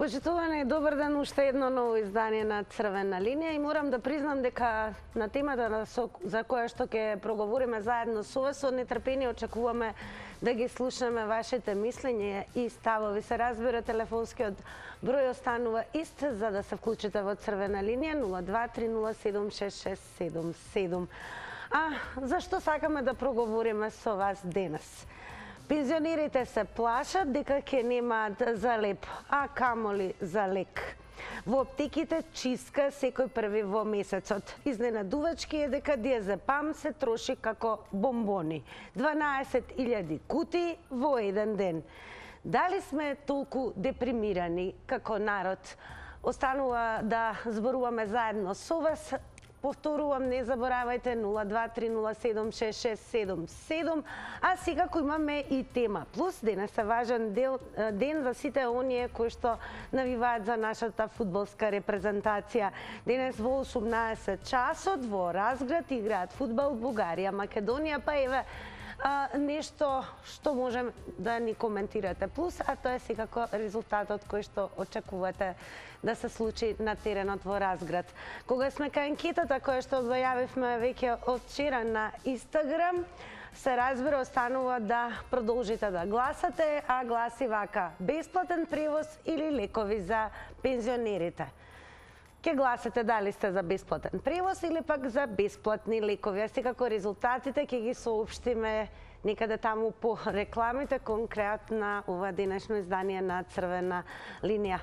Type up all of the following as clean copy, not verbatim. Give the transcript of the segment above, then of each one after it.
Почитувани, добар ден, уште едно ново издание на Црвена линија и морам да признам дека на темата за која што ќе проговориме заедно со вас, со нетрпение очекуваме да ги слушаме вашите мислења и ставови. Се разбира, телефонскиот број останува ист за да се вклучите во Црвена линија 0230766677. А зашто сакаме да проговориме со вас денес? Пензионерите се плашат дека ќе немаат за леп, а камоли за лек. Во аптеките чистка секој први во месецот. Изненадувачки е дека диазепам се троши како бомбони. 12.000 кутии во еден ден. Дали сме толку депримирани како народ? Останува да зборуваме заедно со вас. Повторувам, не заборавајте 0230766677. А секако имаме и тема. Плюс денес е важен ден за сите оние кои што навиваат за нашата фудбалска репрезентација. Денес во 18 часот во Разград играат фудбал Бугарија, Македонија, па еве нешто што можем да ни коментирате. Плюс, а тоа е секако резултатот кој што очекувате да се случи на теренот во Разград. Кога сме кај анкетата која што објавивме веќе од вчера на Инстаграм, се разбира, останува да продолжите да гласате, а гласи вака: бесплатен превоз или лекови за пензионерите. Ке гласате дали сте за бесплатен превоз или пак за бесплатни лекови. А секако резултатите ќе ги соопштиме некаде таму по рекламите, конкретно на ова денешно издание на Црвена линија.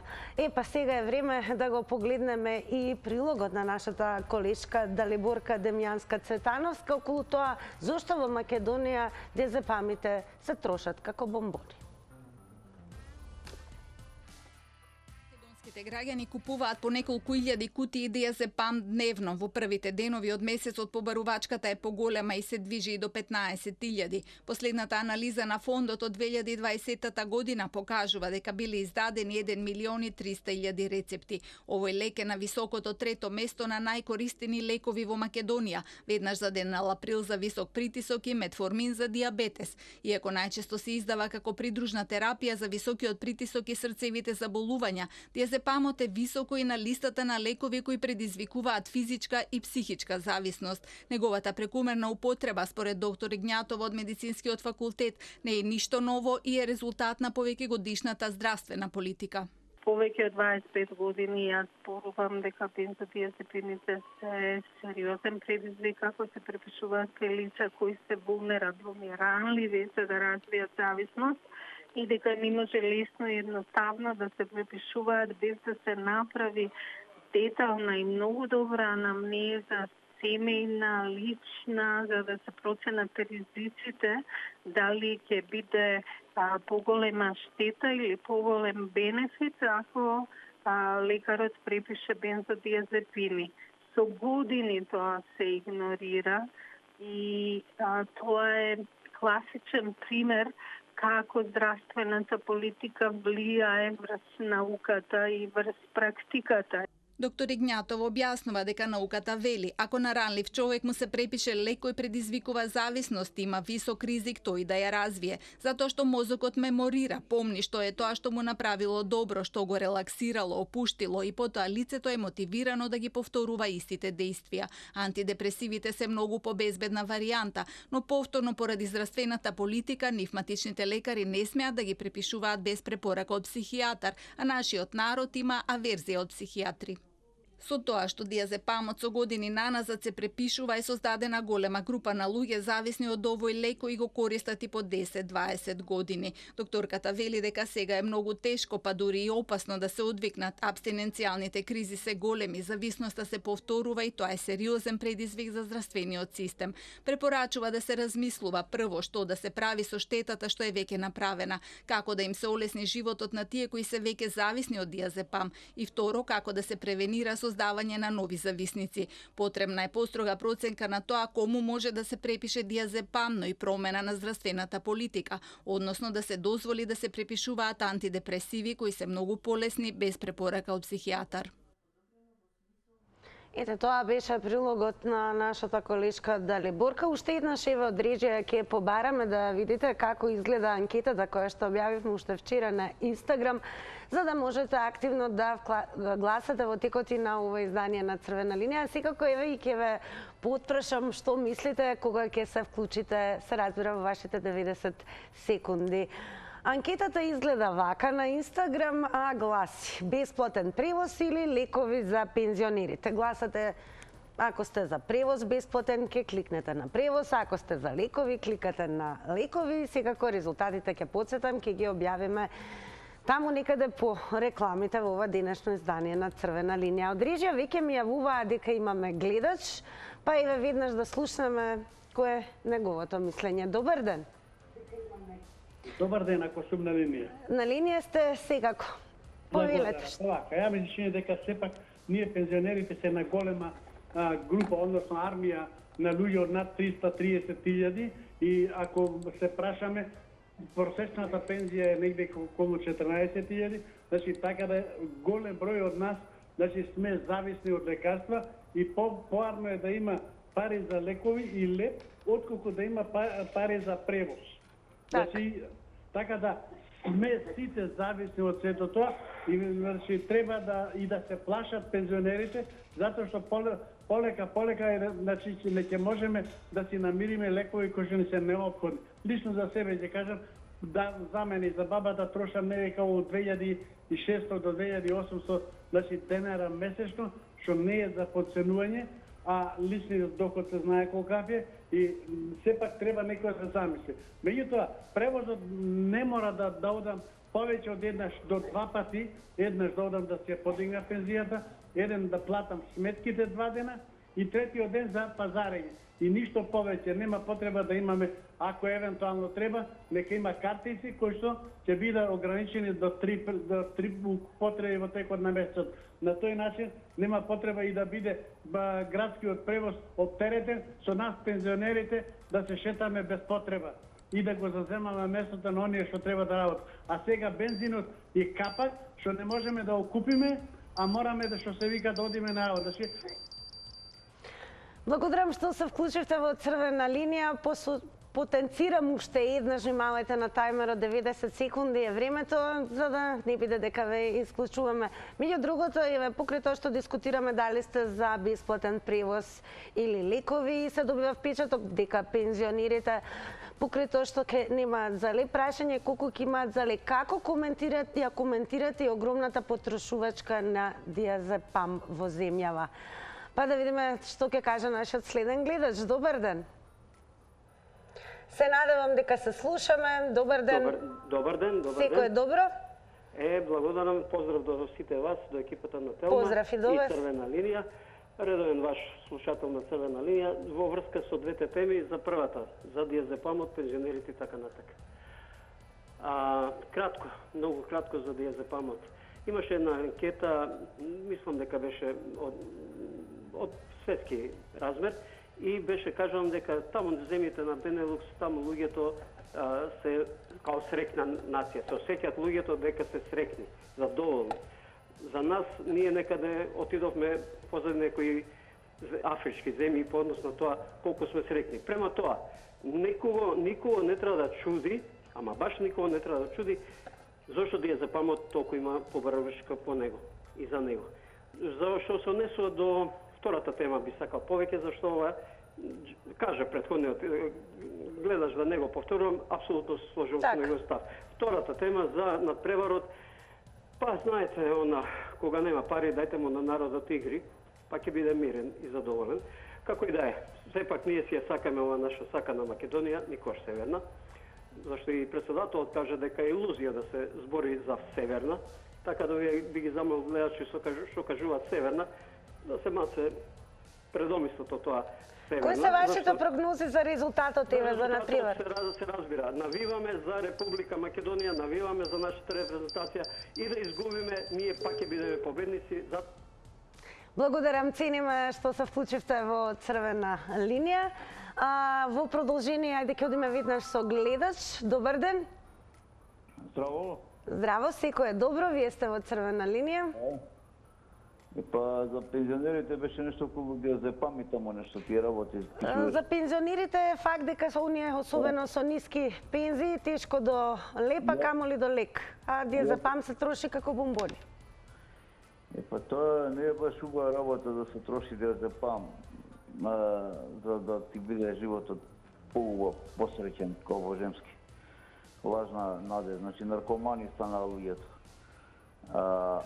Па сега е време да го погледнеме и прилогот на нашата колешка Далиборка Демјанска-Цветановска околу тоа зошто во Македонија диазепамите се трошат како бомбони. Граѓани купуваат по неколку илјади кутии диазепам дневно. Во првите денови од месецот побарувачката е поголема и се движи и до 15.000. Последната анализа на фондот од 2020 година покажува дека били издадени 1.300.000 рецепти. Овој лек е на високото трето место на најкористени лекови во Македонија, веднаш за денал април за висок притисок и метформин за диабетес. Иако најчесто се издава како придружна терапија за високиот притисок и срцевите заболувања, диазепамот е високо и на листата на лекови кои предизвикуваат физичка и психичка зависност. Неговата прекумерна употреба, според доктор Игњатова од Медицинскиот факултет, не е ништо ново и е резултат на повеќегодишната здравствена политика. Повеќе од 25 години јас зборувам дека бензодиазепините се сериозен предизвик ако се препишуваат кај лица кои се вулнераблни, ранливи за да развијат зависност, и дека не може лесно и едноставно да се препишуваат без да се направи детална и многу добра анамнеза, семејна, лична, за да се проценат ризиците, дали ќе биде поголема штета или поголем бенефит ако лекарот препише бензодиазепини. Со години тоа се игнорира и тоа е класичен пример како здравствената политика влијае врз науката и врз практиката. Доктор Игњатов објаснува дека науката вели, ако на ранлив човек му се препише лек кој предизвикува зависност, има висок ризик тој да ја развие, затоа што мозокот меморира, помни што е тоа што му направило добро, што го релаксирало, опуштило и потоа лицето е мотивирано да ги повторува истите дејствија. Антидепресивите се многу побезбедна варијанта, но повторно поради здравствената политика нивматичните лекари не смеат да ги препишуваат без препорака од психијатар, а нашиот народ има аверзија од психијатри. Со тоа што диазепамот со години наназад се препишува, е создадена голема група на луѓе зависни од овој лек кои го користат и по 10-20 години. Докторката вели дека сега е многу тешко, па дури и опасно да се одвикнат. Абстиненцијалните кризи се големи, зависноста се повторува и тоа е сериозен предизвик за здравствениот систем. Препорачува да се размислува прво што да се прави со штетата што е веќе направена, како да им се олесни животот на тие кои се веќе зависни од диазепам и второ како да се превенира создавање на нови зависници. Потребна е построга проценка на тоа кому може да се препише диазепам, но и промена на здравствената политика, односно да се дозволи да се препишуваат антидепресиви кои се многу полесни без препорака од психијатар. Ете, тоа беше прилогот на нашата колешка Далиборка. Уште еднаш еве од режија ќе побараме да видите како изгледа анкетата која што објавивме уште вчера на Инстаграм, за да можете активно да гласате во текот и на ова издание на Црвена линија. Секако еве и ќе ве потпрашам што мислите кога ќе се вклучите, се разбира, во вашите 90 секунди. Анкетата изгледа вака на Инстаграм, а гласи: бесплатен превоз или лекови за пензионерите. Гласате, ако сте за превоз бесплатен, ќе кликнете на превоз, ако сте за лекови, кликате на лекови. Секако резултатите ќе потсетам, ќе ги објавиме таму некаде по рекламите во ова денешно издание на Црвена линија. Од режија веќе ми јавуваа дека имаме гледач, па еве веднаш да слушнеме кој е неговото мислење. Добар ден. Добар ден, ако сум на линија. На линија сте секако. Повелете. Овака, ја мислам дека сепак ние пензионерите се на голема група, односно армија на луѓе од над 330.000 и ако се прашаме, просечната пензија е негде околу 14.000, значи така да голем број од нас, значи сме зависни од лекарства и поарно е да има пари за лекови и леп, отколку да има пари за превоз. Значи, така да сме сите зависни од сето тоа и значи треба да се плашат пензионерите, затоа што полека значи не ќе можеме да си намириме лекови кои што ни се неопходни. Лично за себе ќе кажам, да за мене и за бабата трошам невека од 2600 до 2800 значи денара месечно, што не е за подценување, а личниот доход се знае колкав е и сепак треба некој да се замисли. Меѓутоа, превозот не мора да одам повеќе од еднаш до два пати, еднаш да одам да се подигна пензијата, еден да платам сметките 2 дена и третиот ден за пазарење. И ништо повеќе, нема потреба да имаме, ако евентуално треба, нека има картици кои што ќе бидат ограничени до 3 потреби во текот на месецот. На тој начин нема потреба и да биде градскиот превоз оптеретен со нас пензионерите да се шетаме без потреба и да го заземаме местото на оние што треба да работат. А сега бензинот и капак што не можеме да окупиме, а мораме да што се вика да одиме на работа. Благодарам што се вклучивте во Црвена линија. Потенцирам уште еднаш, внимавајте на тајмерот, 90 секунди е времето, за да не биде дека ве исклучуваме. Меѓу другото, еве покрај тоа што дискутираме дали сте за бесплатен превоз или лекови, се добива впечаток дека пензионерите покрај тоа што ќе немаат за лек, прашање колку ќе имаат за лек. Како коментирате и огромната потрошувачка на диазепам во земјава? Па да видиме што ќе каже нашиот следен гледач. Добар ден. Се надевам дека се слушаме. Добар ден. Добар ден. Секој е добро? Благодарам, поздрав до сите вас, до екипата на Телма. Поздрав и до вас. И Црвена линија. Редовен ваш слушател на Црвена линија во врска со двете теми, за првата, за диазепамот, пензионерите и така натака. Кратко, многу кратко за диазепамот. Имаше една анкета, мислам дека беше од светски размер, и беше кажано дека таму земјите на Бенелукс, таму луѓето се као срекна нација. Се осеќаат луѓето дека се срекни, задоволни. За нас, ние некаде отидовме позади некои афрички земји по однос на тоа колку сме срекни. Према тоа, никого не треба да чуди, ама баш никого не треба да чуди, зашто диазепамот толку има побарувачка по него и за него. Зашто се однесува до втората тема би сакал повеќе, зашто ова кажа претходниот гледач да него повторувам, апсолутно се сложувам со него став. Втората тема за надпреварот, па знаете, кога нема пари, дајте му на народот игри, па ќе биде мирен и задоволен. Како и да е, сепак ние си ја сакаме ова наша сакана Македонија, никош Северна, зашто и председателот каже дека е илузија да се збори за Северна, така да би ги замол гледачи што кажуваат Северна, да се маце предомислат од тоа Северна. Кои се вашите прогнози за резултатот еве за надпревар? Се разбира. Навиваме за Република Македонија, навиваме за нашата репрезентација и да изгубиме, ние пак ќе бидеме победници. Благодарам, цениме што се вклучивте во Црвена линија. Во продолжение, ајде ќе одиме веднаш со гледач. Добар ден. Здраво. Здраво, секој е добро, вие сте во Црвена линија. Па за пензионерите беше нешто околу диазепам и таму нешто тие работи. За пензионерите е факт дека со оние, особено со ниски пензии, тешко до лепа, камоли до лек. А диазепам се троши како бомбони. Па тоа не е баш убава работа да се троши диазепам, за да ти биде животот поубав, посреќен, како во женски. Лажна наде, значи наркомани станаа луѓето.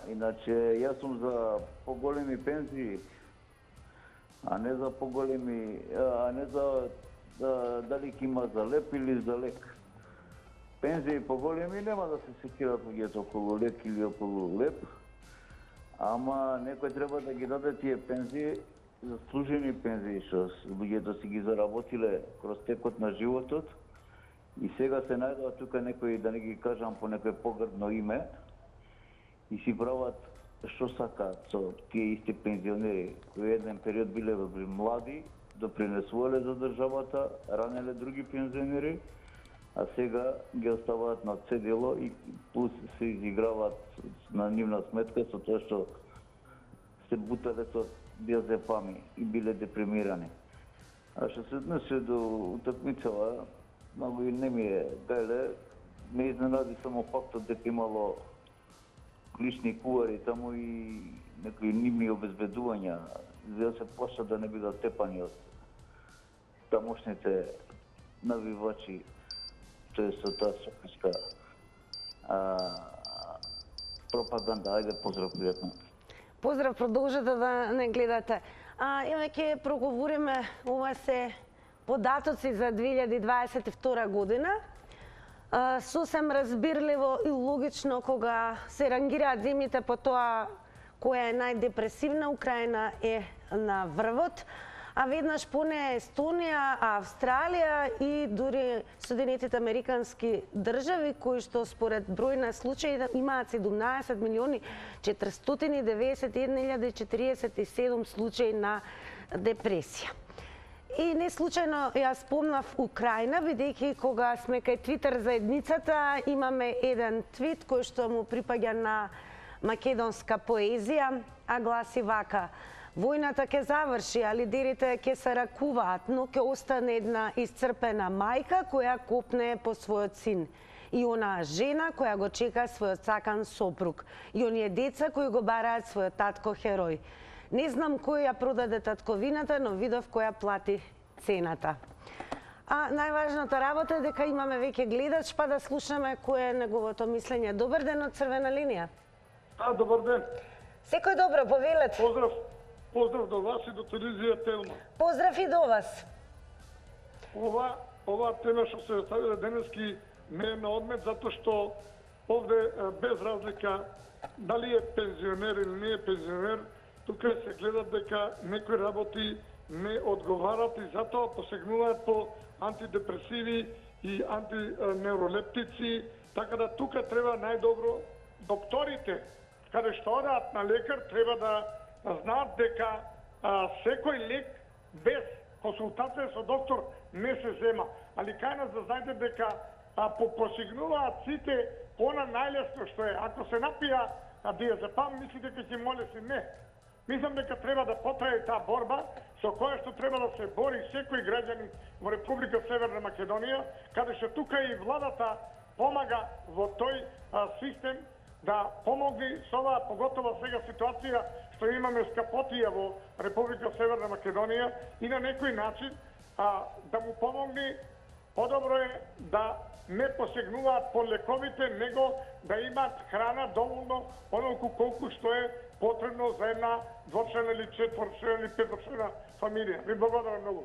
Иначе, јас сум за поголеми пензии, а не за поголеми, а не за дали ќе има за леп или за лек. Пензии поголеми нема да се секират луѓето околу лек или околу леп, ама некој треба да ги даде тие пензии, заслужени пензии, што луѓето си ги заработиле кроз текот на животот и сега се најдува тука некој, да не ги кажам по некој погрдно име, и си прават што сакаат со тие исти пензионери, кои еден период биле млади, допринесувале за државата, ранеле други пензионери, а сега ги оставаат на цедело и плюс се изиграваат на нивна сметка со тоа што се бутале со диазепами и биле депримирани. А што се однесе до утакмицава, многу и не ми е гајле, ме изненади само фактот дека имало лични кувари таму и некои нивни обезбедувања, за да се плашат да не бидат тепани од тамошните навивачи, тоа со таа софиска пропаганда. Ајде, поздрав, пријатно. Поздрав, продолжете да не гледате. Еве ќе проговориме, ова се податоци за 2022 година. Сосем разбирливо и логично кога се рангираат земјите по тоа која е најдепресивна, Украина е на врвот, а веднаш поне Естонија, Австралија и дури Соединетите Американски држави, кои што според број на случаи имаат 17.091.047 случаи на депресија. И не случајно јас спомнав Украина, бидејќи кога сме кај Твитер заедницата, имаме еден твит кој што му припаѓа на македонска поезија, а гласи вака: војната ќе заврши, а лидерите ќе се ракуваат, но ќе остане една исцрпена мајка која копне по својот син. И онаа жена која го чека својот сакан сопруг. И оние деца кои го бараат својот татко херој. Не знам кој ја продаде татковината, но видов која плати цената. А најважната работа е дека имаме веќе гледач, па да слушаме кој е неговото мислење. Добар ден од Црвена линија. Добар ден. Секој добро, повелете. Поздрав до вас и до телевизија Телма. Поздрав и до вас. Ова тема што се ставила денески не е на одмет, затоа што овде без разлика дали е пензионер или не е пензионер, тука се гледа дека некои работи не одговарат и затоа посегнуваат по антидепресиви и антиневролептици, така да тука треба најдобро докторите, каде што одат на лекар, треба да знаат дека секој лек без консултација со доктор не се зема. Али кај нас да знаете дека посигнуваат сите по она најлесно што е. Ако се напија диазепам, мисли дека ќе молеси. Не. Мислам дека треба да потрае таа борба со која што треба да се бори секој граѓанин во Република Северна Македонија, каде што тука и владата помага во тој систем да помогне со оваа, поготово сега ситуација што имаме скапотија во Република Северна Македонија и на некој начин да му помогне. Подобро е да не посегнуваат по лековите, него да имаат храна доволно онолку колку што е потребно за една двочлена или четворчлена или петочлена фамилија. Ви благодарам многу.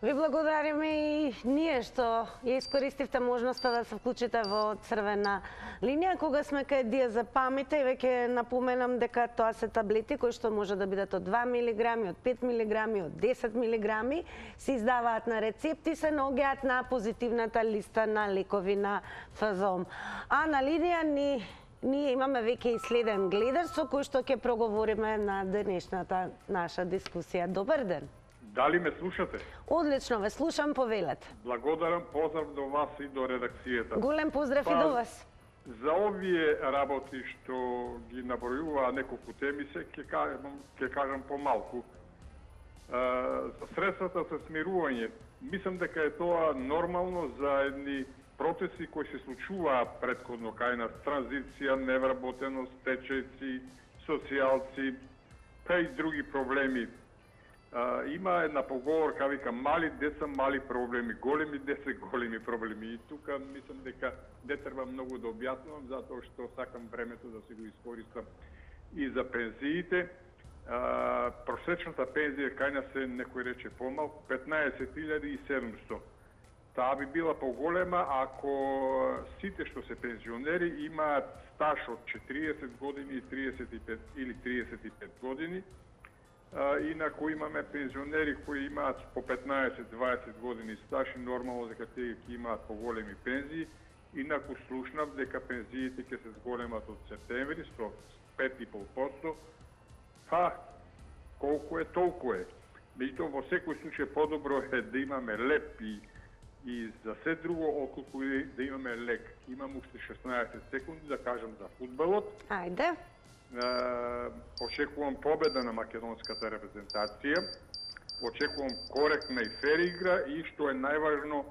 Ви благодариме и ние што ја искористивте можноста да се вклучите во Црвена линија. Кога сме кај диазепамите, и веќе напоменам дека тоа се таблети кои што може да бидат од 2 милиграми, од 5 милиграми, од 10 милиграми, се издаваат на рецепти, се наоѓаат на позитивната листа на лекови на ФЗОМ. А на линија ние имаме веќе и следен гледач со кој што ќе проговориме на денешната наша дискусија. Добар ден. Дали ме слушате? Одлично, ве слушам, повелете. Благодарам, поздрав до вас и до редакцијата. Голем поздрав и до вас. За овие работи што ги набројува неколку теми се, ќе кажам помалку. За средствата за смирување, мислам дека е тоа нормално за едни процеси кои се случуваат претходно кај нас, транзиција, невработеност, течајци, социјалци, па и други проблеми. Има една поговорка, вика, мали деца, мали проблеми, големи деца, големи проблеми. И тука мислам дека не треба многу да објаснувам, затоа што сакам времето да се го искористам и за пензиите. Просечната пензија кај нас е, некој рече помалку, 15.700. Таа би била поголема ако сите што се пензионери имаат стаж од 40 години 35 или 35 години. Инаку имаме пензионери кои имаат по 15-20 години стаж и нормално дека тие ќе имаат поголеми пензии. Инаку слушнав дека пензиите ќе се зголемат од септември со 5,5%. Па, колку е, толку е. Меѓутоа, во секој случај подобро е да имаме леп и за се друго, околку да имаме лек. Имам уште 16 секунди да кажам за фудбалот. Ајде. Очекувам победа на македонската репрезентација. Очекувам коректна и фер игра и што е најважно,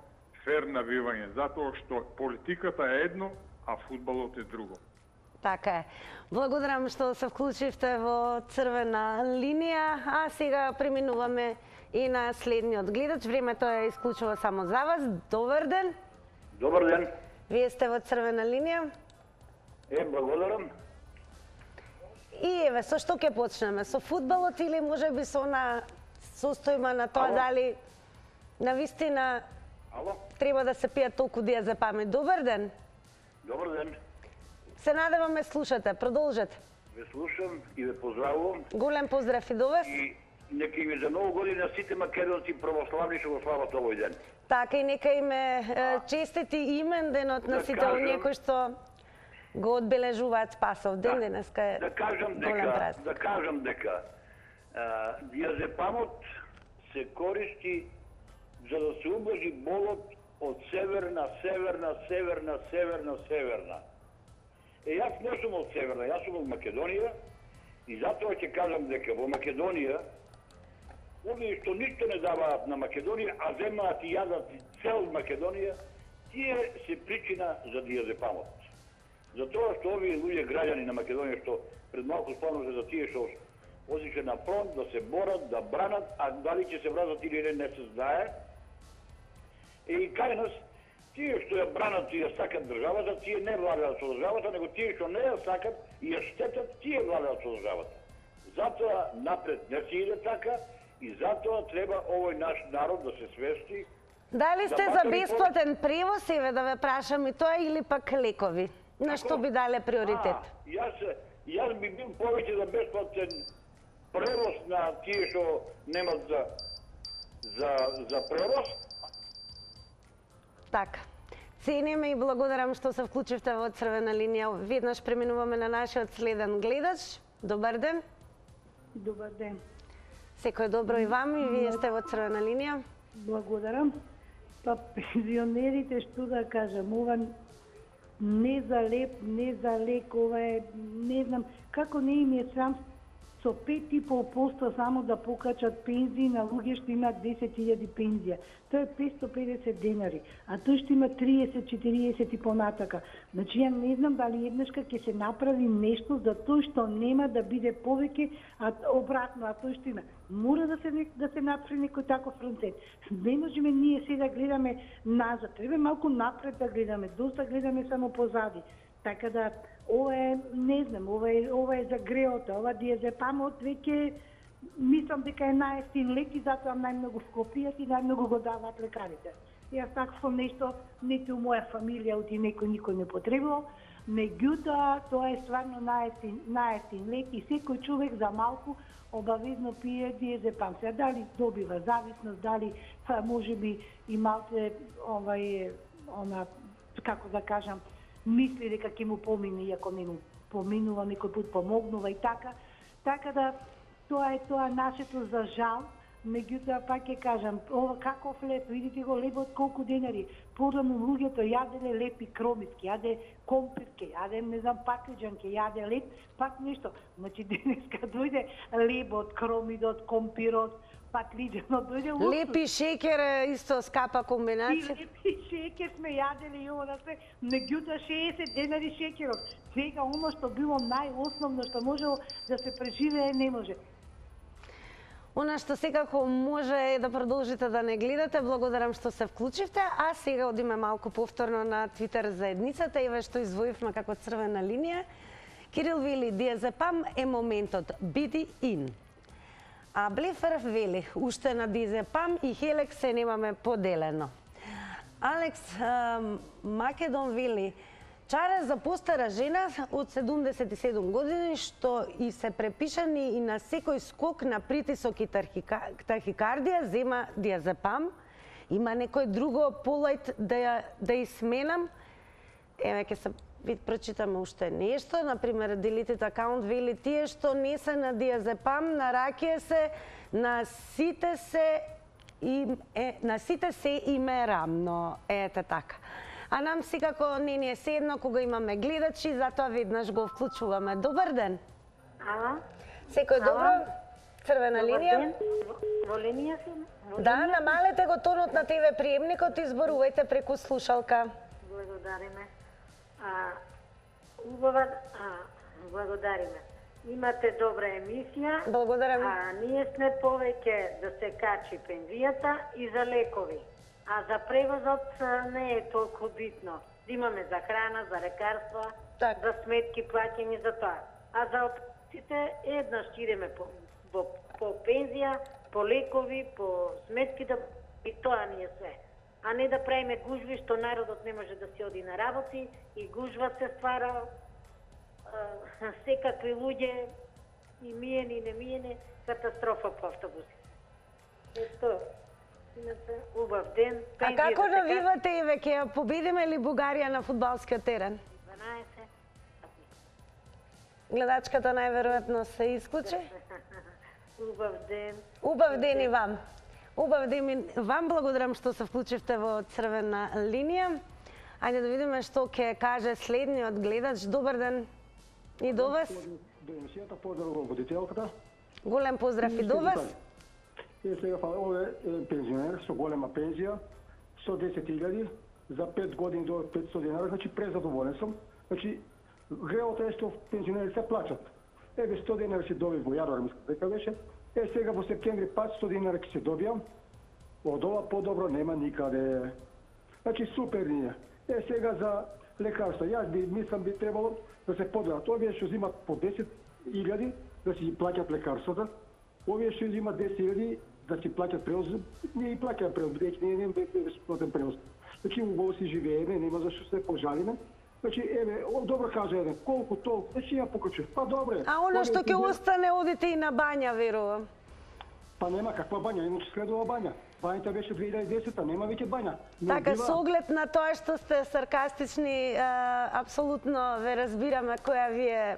фер навивање. Затоа што политиката е едно, а фудбалот е друго. Така е. Благодарам што се вклучивте во црвена линија, а сега преминуваме и на следниот гледач. Времето е исклучува само за вас. Добар ден. Добар ден. Вие сте во црвена линија. Благодарам. И еве, со што ќе почнеме? Со фудбалот или можеби со она состојба на тоа дали навистина треба да се пијат толку диазепами? Добар ден. Добар ден. Се надеваме слушате, продолжете. Ве слушам и ве поздравувам. Голем поздрав и до вас. И нека им за ново година сите македонци православни што го слават овој ден. Така и нека им честити имен денот на сите оние кои што го одбележуваат Спасов ден, денеска е голем празник. Да кажам дека диазепамот се користи за да се убlaži болот од северна. Јас не сум од северна, јас сум од Македонија и затоа ќе кажам дека во Македонија овие што ништо не даваат на Македонија, а земаат и јадат цел Македонија, тие се причина за диазепамот. Затоа што овие луѓе граѓани на Македонија што пред малку спомнаше за тие што одише на фронт да се борат, да бранат, а дали ќе се вратат или не се знае. И кај нас тие што ја бранат и ја сакат државата, тие не владеат со државата, него тие што не ја сакат и ја штетат, тие владеат со државата. Затоа напред не се иде така и затоа треба овој наш народ да се свести. Дали сте за бесплатен превоз, еве да ве прашам и тоа, или пак лекови? На што би дале приоритет? Јас би бил повеќе за бесплатен превоз на тие што немат за превоз. Така. Цениме и благодарам што се вклучивте во црвена линија. Веднаш преминуваме на нашиот следен гледач. Добар ден. Добар ден. Секој добро и вам, и вие сте во црвена линија. Благодарам. Па пензионерите, што да кажам, ова не за леп, не за лек, ова е, не знам, како не им е срам со 5,5% само да покачат пензии на луѓе што имаат 10.000 пензија. Тоа е 550 денари, а тој што има 30-40 и понатака. Значи, ја не знам дали еднашка ќе се направи нешто за тој што нема да биде повеќе, а обратно, а тој што има. Мора да се направи некој таков процент. Не можеме ние сега гледаме назад, треба малку напред да гледаме, доста гледаме само позади. Така да, ова е, не знам, ова е за греота, ова диазепамот веќе мислам дека е најефтин лек и затоа најмногу скопијат и најмногу го даваат лекарите. Јас такво нешто нити у моја фамилија оти никој не потребувал, меѓутоа тоа е стварно најефтин лек и секој човек за малку обавезно пие диазепам. Сега дали добива зависност, дали можеби и малце како да кажам, мисли дека ќе му помине, иако не му поминува, некој пат помогнува и така. Така да, тоа е нашето за жал, Меѓутоа, пак ќе кажам, ова каков леп, видите го лепот колку денари. Порано луѓето јаделе лепи кромиски, јаде компирке, јаде, не знам, пакиџанке, јаде леп, пак нешто. Значи, денеска дојде лебот, кромидот, компирот, пак лиџано дојде луксус. Лепи шекер исто скапа комбинација. И лепи шекер сме јадели и ова да се, меѓутоа 60 денари шекерот. Сега оно што било најосновно што можело да се преживее, не може. Она што секако може е да продолжите да не гледате. Благодарам што се вклучивте, а сега одиме малку повторно на Твитер заедницата. Еве што извоивме како црвена линија. Кирил вели, Диазепам е моментот, биди ин. А Блеферов вели, уште на Диазепам и Хелек се немаме поделено. Алекс Македон вели, Чара за постара жена од 77 години што и се препишани и на секој скок на притисок и тахикардија зема Диазепам. Има некој друго полајт да ја сменам? Еве ќе се прочитаме уште нешто. Например, Deleted Account вели тие што не се на Диазепам, на ракија се, на сите се им е рамно. Ете така. А нам секако не ни е седно кога имаме гледачи, затоа веднаш го вклучуваме. Добар ден. Ала? Секој добро? Црвена линија? Во линија сум? Да, намалете го тонот на ТВ приемникот и зборувајте преку слушалка. Благодариме. Благодариме. Имате добра емисија. Благодарам. Ние сме повеќе да се качи пензијата и за лекови. А за превозот не е толку битно. Имаме за храна, за лекарства, за сметки плаќени за тоа. А за отпуските еднаш идеме по пензија, по лекови, по сметки и тоа ни е све. А не да правиме гужви што народот не може да си оди на работи и гужва се ствара секакви луѓе и миени и немиени, катастрофа по автобуси. Ето. Убав ден. А како навивате, еве, ќе победиме ли Бугарија на фудбалскиот терен? 12. Гледачката најверојатно се исклучи. Убав ден. Убав ден и вам. Убав ден и вам. Благодарам што се вклучивте во црвена линија. Ајде да видиме што ќе каже следниот гледач. Добар ден и до вас. Поздрав во водителката. Голем поздрав и до вас. И сега овој пензионер со голема пензија, 110.000 за 5 години до 500 денари, значи презадоволен сум. Значи греото е што пензионери се плаќат. Еве 100 денари се доби во јануар, мислам дека беше. Сега во септември пат 100 денари ќе се добијам. Од ова подобро нема никаде. Значи супер ние. Сега за лекарства, јас мислам би требало да се поделат. Овие што земат по 10.000 да си плаќат лекарствата. Овие што земат 10.000 да си плаќат превоз, ние и плаќаме превоз, бидејќи ние немаме бесплатен превоз. Значи убаво си живееме, нема зашто се пожалиме. Значи еве, добро кажа еден, колку толку, значи ја покачи. Па добре. А она што ќе остане, одите и на бања, верувам. Па нема каква бања, иначе следува бања. Бањата беше 2010-та, нема веќе бања. Така, со оглед на тоа што сте саркастични, апсолутно ве разбираме која ви е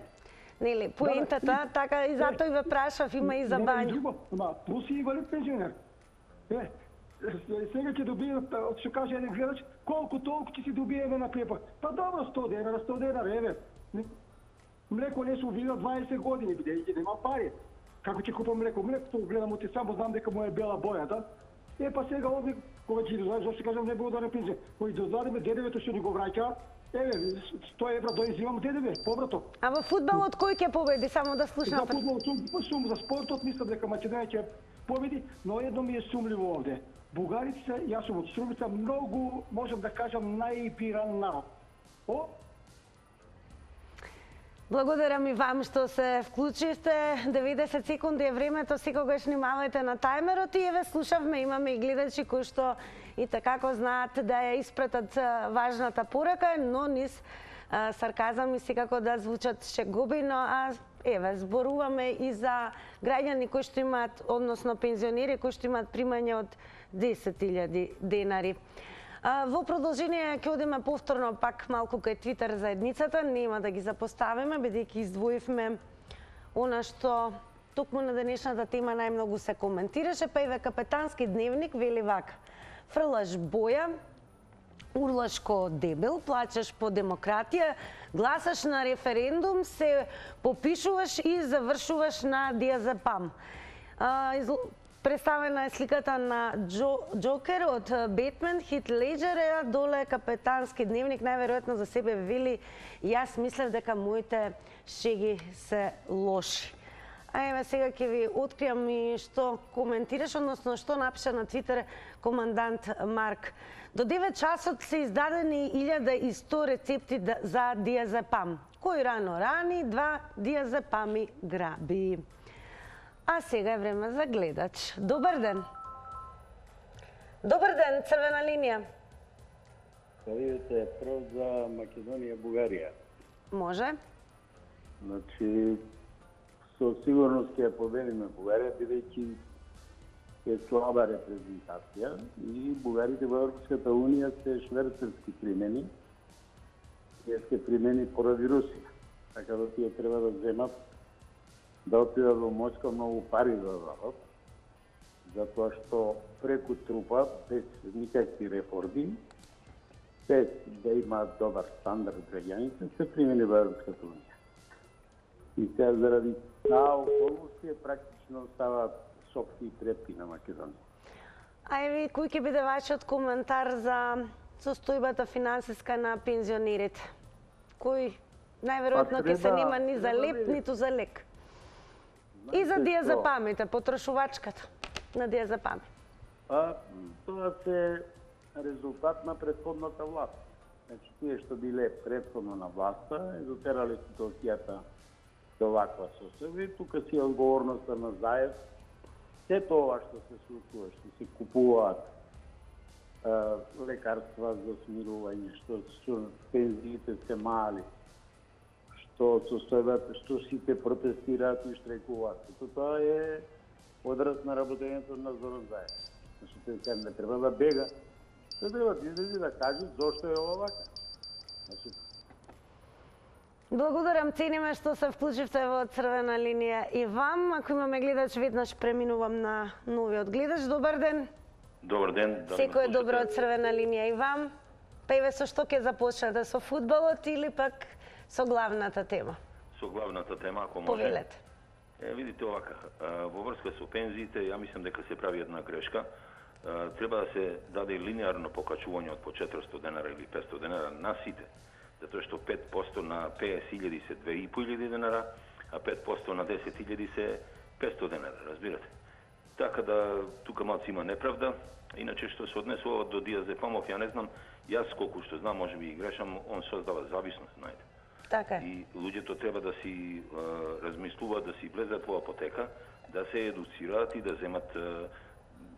нели поентата, така и затоа и ве прашав, има и за бања. Ама плюс и инвалид пензионер. Сега ќе добие, што каже еден гледач, колку толку ќе си добиеме на препак. Па добро, 100 денара, еве. Млеко не сум видел 20 години, бидејќи нема пари. Како ќе купам млеко? Млекото гледам оти само, знам дека му е бела боја, да? Па сега овде, кога ќе дозадим, зашто кажам не благодарен пензионер, кога дозадиме ДДВ-то што ни го враќа, еве, 100 евра доизимам ДДВ, поврато. А во фудбалот кој ќе победи, само да слушам? За фудбалот сум, за спортот мислам дека Македонија ќе победи, но едно ми е сумливо овде. Бугариците, јас сум од Струмица, многу, можам да кажам, најбиран народ. Благодарам и вам што се вклучивте. 90 секунди е времето, секогаш внимавајте на тајмерот и еве слушавме, имаме и гледачи кои што и такако знаат да ја испратат важната порака, но низ сарказам и секако да звучат шегобино, а еве зборуваме и за граѓани кои што имаат, односно пензионери кои што имаат примање од 10.000 денари. Во продолжение ќе одиме повторно пак малку кај Твитер заедницата, нема да ги запоставиме, бидејќи издвоивме она што токму на денешната тема најмногу се коментираше, па еве Капетански дневник вели вака: фрлаш боја, урлаш ко дебел, плачеш по демократија, гласаш на референдум, се попишуваш и завршуваш на диазепам. Представена е сликата на Джокер од Бетмен, Хит Леджер, а доле Капетански дневник најверојатно за себе вели: јас мислев дека моите шеги се лоши. А еве сега ќе ви откриам и што коментираш, односно што напиша на Твитер командант Марк. До 9 часот се издадени 1100 рецепти за диазепам. Кој рано рани, 2 диазепами граби. А сега е време за гледач. Добар ден. Добар ден, црвена линија. Кажете прв за Македонија, Бугарија. Може. Значи, со сигурност ќе победиме Бугарија, бидејќи е слаба репрезентација и бугарите во Европската Унија се шверцерски примени. Тие се примени поради Русија. Така да тие треба да земат да отидат во Москва многу пари да дадат, затоа што преку трупа, без никакви реформи, без да имаат добар стандард граѓаните, се примени во Европската Унија. И сега заради таа околност практично ставаат сопки и трепки на Македонија. А еви, кој ќе биде вашиот коментар за состојбата финансиска на пензионерите? Кој најверојатно ќе се нема ни за леп, ниту за лек? И за диазепамите, потрошувачката на диазепами. Тоа се резултат на претходната власт. Значи, тие што биле претходно на власта, дотерале ситуацијата до ваква состојба. Тука си е одговорноста на Заев. Сето ова што се случува, што се купуваат лекарства за смирување, што пензиите се мали, што состојбата, што сите протестираат и штрajкуваат. Тоа е одраз на работењето на Зоран Заев. Значи, се не треба да бега. Се треба да излезе да каже зошто е ова вака. Значи... Благодарам, цениме што се вклучивте во црвена линија и вам. Ако имаме гледач, веднаш преминувам на новиот гледач. Добар ден. Добар ден. Секој е добро од црвена линија и вам. Па еве со што ќе започнете, со фудбалот или пак со главната тема? Со главната тема, ако може. Повелете. Видите овака, во врска со пензиите, ја мислам дека се прави една грешка. Треба да се даде линеарно покачување од по 400 денара или 500 денара на сите. Затоа што 5% на 50.000 се 2.500 денара, а 5% на 10.000 се 500 денара, разбирате? Така да, тука малци има неправда. Иначе што се однесува до диазепамов, ја не знам, јас колку што знам, може би и грешам, он создава зависност, знаете. Така е. И луѓето треба да си размислуваат, да си влезат во апотека, да се едуцираат и да земат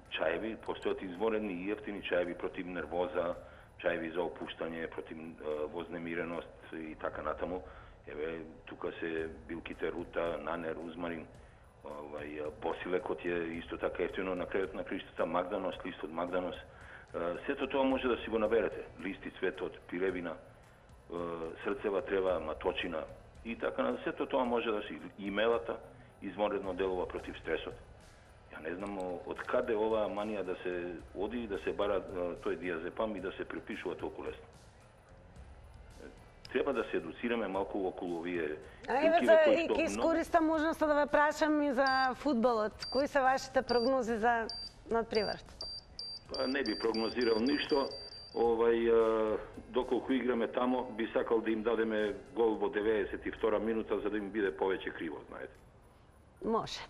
чаеви, постојат изворени и ефтини чаеви против нервоза, чаеви за опуштање, против вознемиреност и така натаму. Еве, тука се билките рута, нане, рузмарин, босилекот е исто така ефтино на крајот на криштата, магданос, лист од магданос. Сето тоа може да си го наберете. Листи, цветот, пиревина, срцева трева, маточина и така на сето тоа може да си имелата изморедно делува против стресот. Ја не знам од каде оваа манија да се оди и да се бара тој диазепам и да се препишува толку лесно. Треба да се едуцираме малку околу овие. Еве ќе искористам можноста да ве прашам и за фудбалот. Кои се вашите прогнози за надпреварот? Не би прогнозирал ништо. Доколку играме тамо, би сакал да им дадеме гол во 92 минута за да им биде повеќе криво, знаете. Може.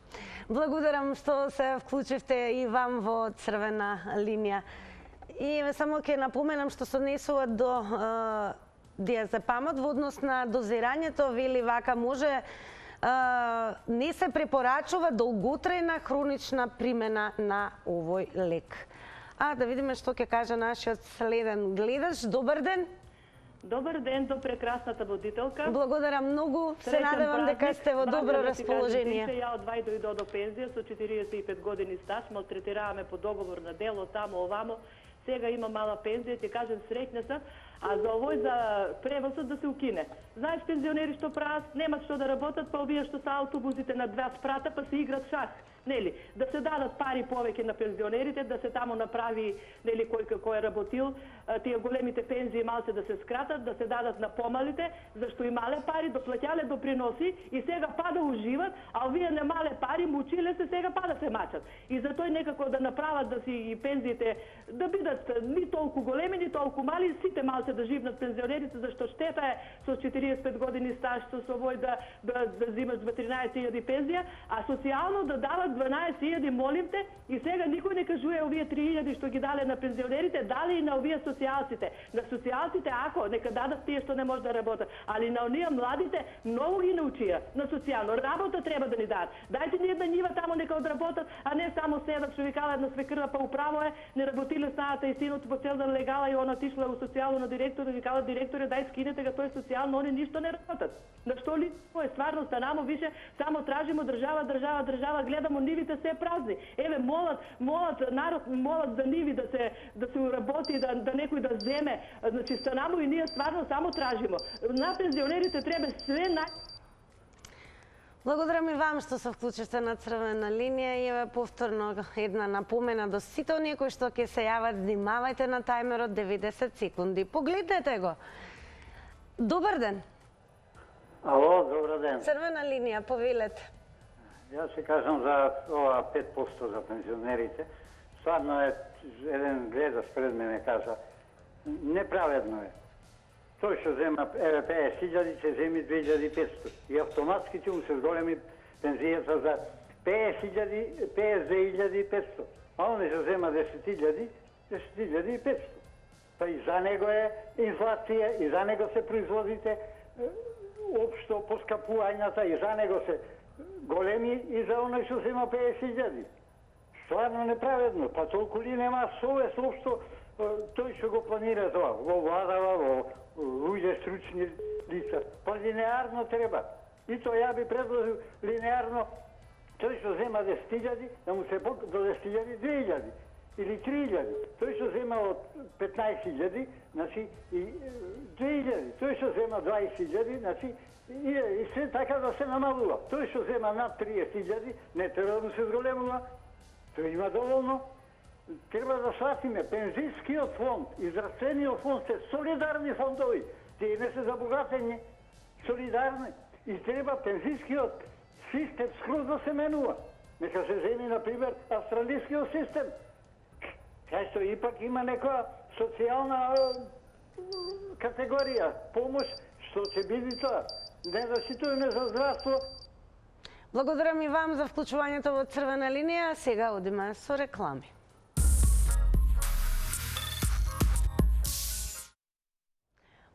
Благодарам што се вклучивте и вам во црвена линија. И само ќе напоменам што се однесува до диазепамот во однос на дозирањето, вели вака, може не се препорачува долготрајна хронична примена на овој лек. А да видиме што ќе каже нашиот следен гледач. Добар ден. Добар ден до прекрасната водителка. Благодарам многу. Се надевам дека сте во добро расположение. Ја од Вајдо и до пензија со 45 години стаж, малтретираваме по договор на дело, тамо, овамо. сега има мала пензија, ќе кажем среќна сам, а за овој за превозот да се укине. Знаеш пензионери што прават, немат што да работат, па овие што са автобусите на 2 спрата, па се играт шах. Нели, да се дадат пари повеќе на пензионерите, да се тамо направи, нели, кој е работил, тие големите пензии малце да се скратат, да се дадат на помалите, зашто имале пари, доплаќале доприноси и сега па да уживат, а овие немале пари, мучиле се, сега па да се мачат. И затоа некако да направат да си и пензиите да бидат ни толку големи, ни толку мали, сите малце да живнат пензионерите, зашто штета е со 45 години стаж, со овој да зимаш 13.000 пензија, а социјално да дават 12.000, молим те, и сега никој не кажува овие 3.000 што ги дале на пензионерите, дали и на овие социјалците. На социјалците, ако, нека дадат тие што не може да работат, али на оние младите многу ги научија на социјално. Работа треба да ни дадат. Дајте ни една нива тамо нека одработат, а не само седат, што викала една свекрва, па управо е, не работиле снаата и синот по цел да легала и она отишла у социјално на директор, викала директоре, дај скинете ga, тој социјално, они ништо не работат. На што ли е стварно станамо више, само тражимо држава, гледамо нивите се празни. Еве молат народ, молат за ниви да се уработи, да некој да земе. Значи станамо и ние стварно само тражимо. На пензионерите треба све Благодарам и вам што се вклучите на Црвена линија и еве повторно една напомена до сите оние кои што ќе се јават, внимавајте на тајмерот 90 секунди. Погледнете го. Добар ден. Ало, добар ден. Црвена линија, повелете. Јас се кажам за ова 5% за пензионерите. Стварно е, еден гледач пред мене кажа, неправедно е. Тој што зема 50.000, ќе земи 2.500. И автоматски ќе му се зголеми пензијата за 52.500. А он ќе зема 10.000, 10.500. Па и за него е инфлација, и за него се производите општо поскапувањата, и за него се големи, и за оној што зема 50.000. Стварно неправедно, па толку ли нема совест општо тој што го планира тоа, во владава, во луѓе стручни лица. Па линеарно треба. И тоа ја би предложил линеарно, тој што зема 10.000, да му се до 10.000 2.000 или 3.000. Тој што зема од 15.000, значи и 2.000. Тој што зема 20.000, значи и се така да се намалува. Тој што зема над 30.000, не треба да му се зголемува. Тој има доволно. Треба да сватиме, пензijскиот фонд и здравствениот фонд се солидарни фондови. Тие не се забогатени, солидарни. И треба пензijскиот систем скроз да се менува. Нека се земи, например, австралискиот систем. Кај што ипак има некоја социјална категорија, помош, што ќе биде тоа. Не заситуваме за здравство. Благодарам и вам за вклучувањето во Црвена линија. Сега одиме со реклами.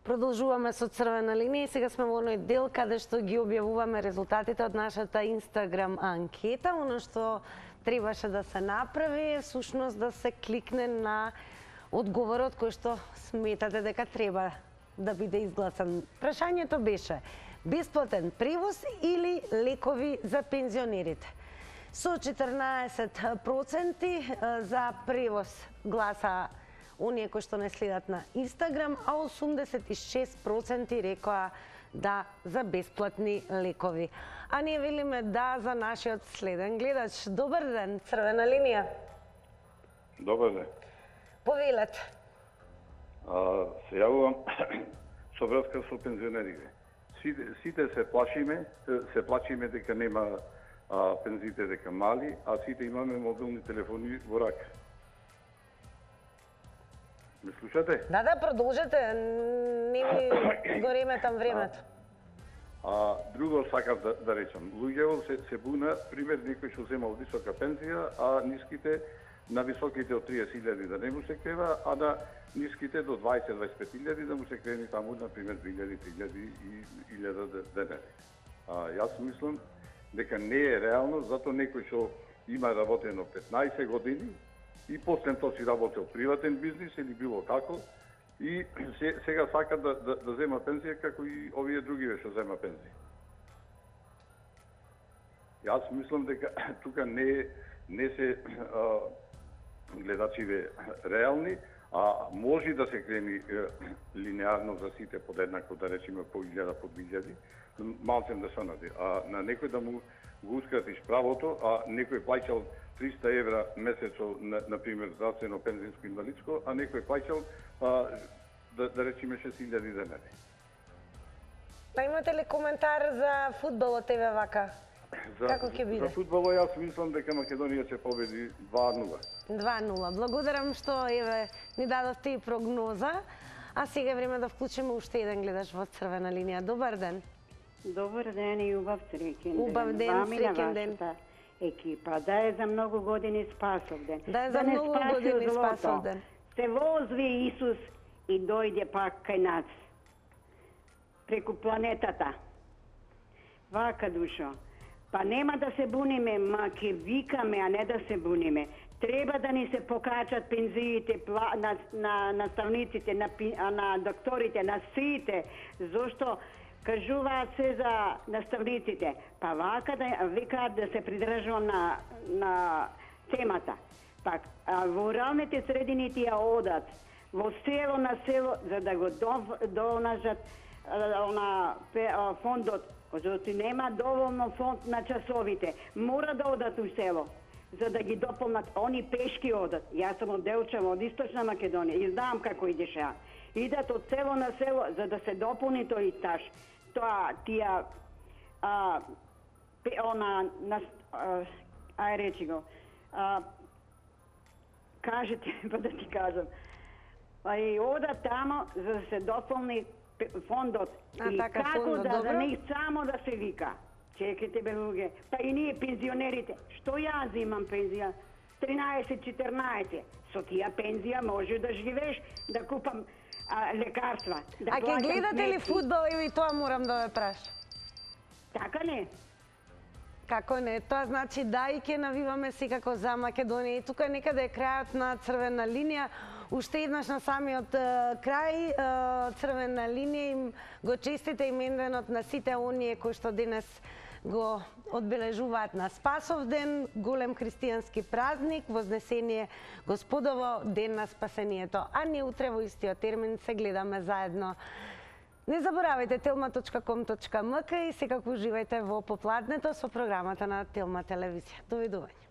Продолжуваме со Црвена линија и сега сме во оној дел каде што ги објавуваме резултатите од нашата Инстаграм анкета. Оно што требаше да се направи е всушност да се кликне на одговорот кој што сметате дека треба да биде изгласан. Прашањето беше: бесплатен превоз или лекови за пензионерите? Со 14% за превоз гласа оние кои што не следат на Инстаграм, а 86% рекоа да за бесплатни лекови. А ние велиме да за нашиот следен гледач. Добар ден, Црвена линија. Добар ден. Повелете. Се јавувам со врска со пензионерите. Сите се плачиме дека нема пензиите дека мали, а сите имаме мобилни телефони во рака. Ме слушате? Да, продолжете, не ми го реметам времето. Друго сакав да речам. Луѓето се буна, пример, некој што земал висока пензија, а ниските, на високите од 30.000 да не му се крива, а на ниските до 20-25.000 да му се крени таму, например, 2.000-3.000 деневи. Јас мислам дека не е реално, зато некој што има работено 15 години, и после тоа си работел приватен бизнис или било како, и сега сака да зема пензија како и овие други што зема пензија. Јас мислам дека тука не се гледачиве реални, А може да се крени линеарно за сите подеднакво, да речеме по 1000 по 2000, малцем да се нади. А на некој да му го ускратиш правото, а некој плаќал 300 евра месечно, на пример, здравствено, пензинско, инвалидско, а некој плаќал да речеме 6000 денари. Па имате ли коментар за фудбалот еве вака? Како ќе биде? За фудбалот јас мислам дека Македонија ќе победи 2-0. 2-0. Благодарам што еве ни дадовте и прогноза. А сега е време да вклучиме уште еден гледач во црвена линија. Добар ден. Добар ден и убав среќен ден. Убав ден, среќен ден. Екипа, да е за многу години спасов ден. Да е за многу години спасов ден. Се возви Исус и дојде пак кај нас. Преку планетата. Вака, душо. Па нема да се буниме, ма ке викаме, а не да се буниме. Треба да ни се покачат пензиите на наставниците, на докторите, на сите, зашто кажуваат се за наставниците. Па вака да викаат да се придржувам на темата. Пак, во руралните средини тие одат, во село на село, за да го донажат фондот, зашто нема доволно фонд на часовите. Мора да одат у село, за да ги дополнат. Они пешки одат. Јас сум од Делчево, од Источна Македонија и знам како идеше. Идат од село на село, за да се дополни тој стаж. Тоа, тија, ај речи го, кажете, па да ти кажам. И одат тамо, за да се дополни фондот. И така, како фондот, за них само да се вика. Чекайте бе луѓе. Па и ние пензионерите, што јас имам пензија? 13-14. Со тија пензија може да живееш, да купам лекарства. Да а ќе гледате ли фудбал и тоа морам да ве прашам? Така не. Како не? Тоа значи да и ќе навиваме секако за Македонија. И тука некаде е крајот на црвена линија. Уште еднаш на самиот крај, црвена линија им го честите именденот на сите оние кои што денес го одбележуваат на Спасов ден, голем христијански празник, Вознесение Господово, ден на спасението. А ние утре во истиот термин се гледаме заедно. Не заборавајте telma.com.mk и секако уживајте во попладнето со програмата на Телма телевизија. Довидување.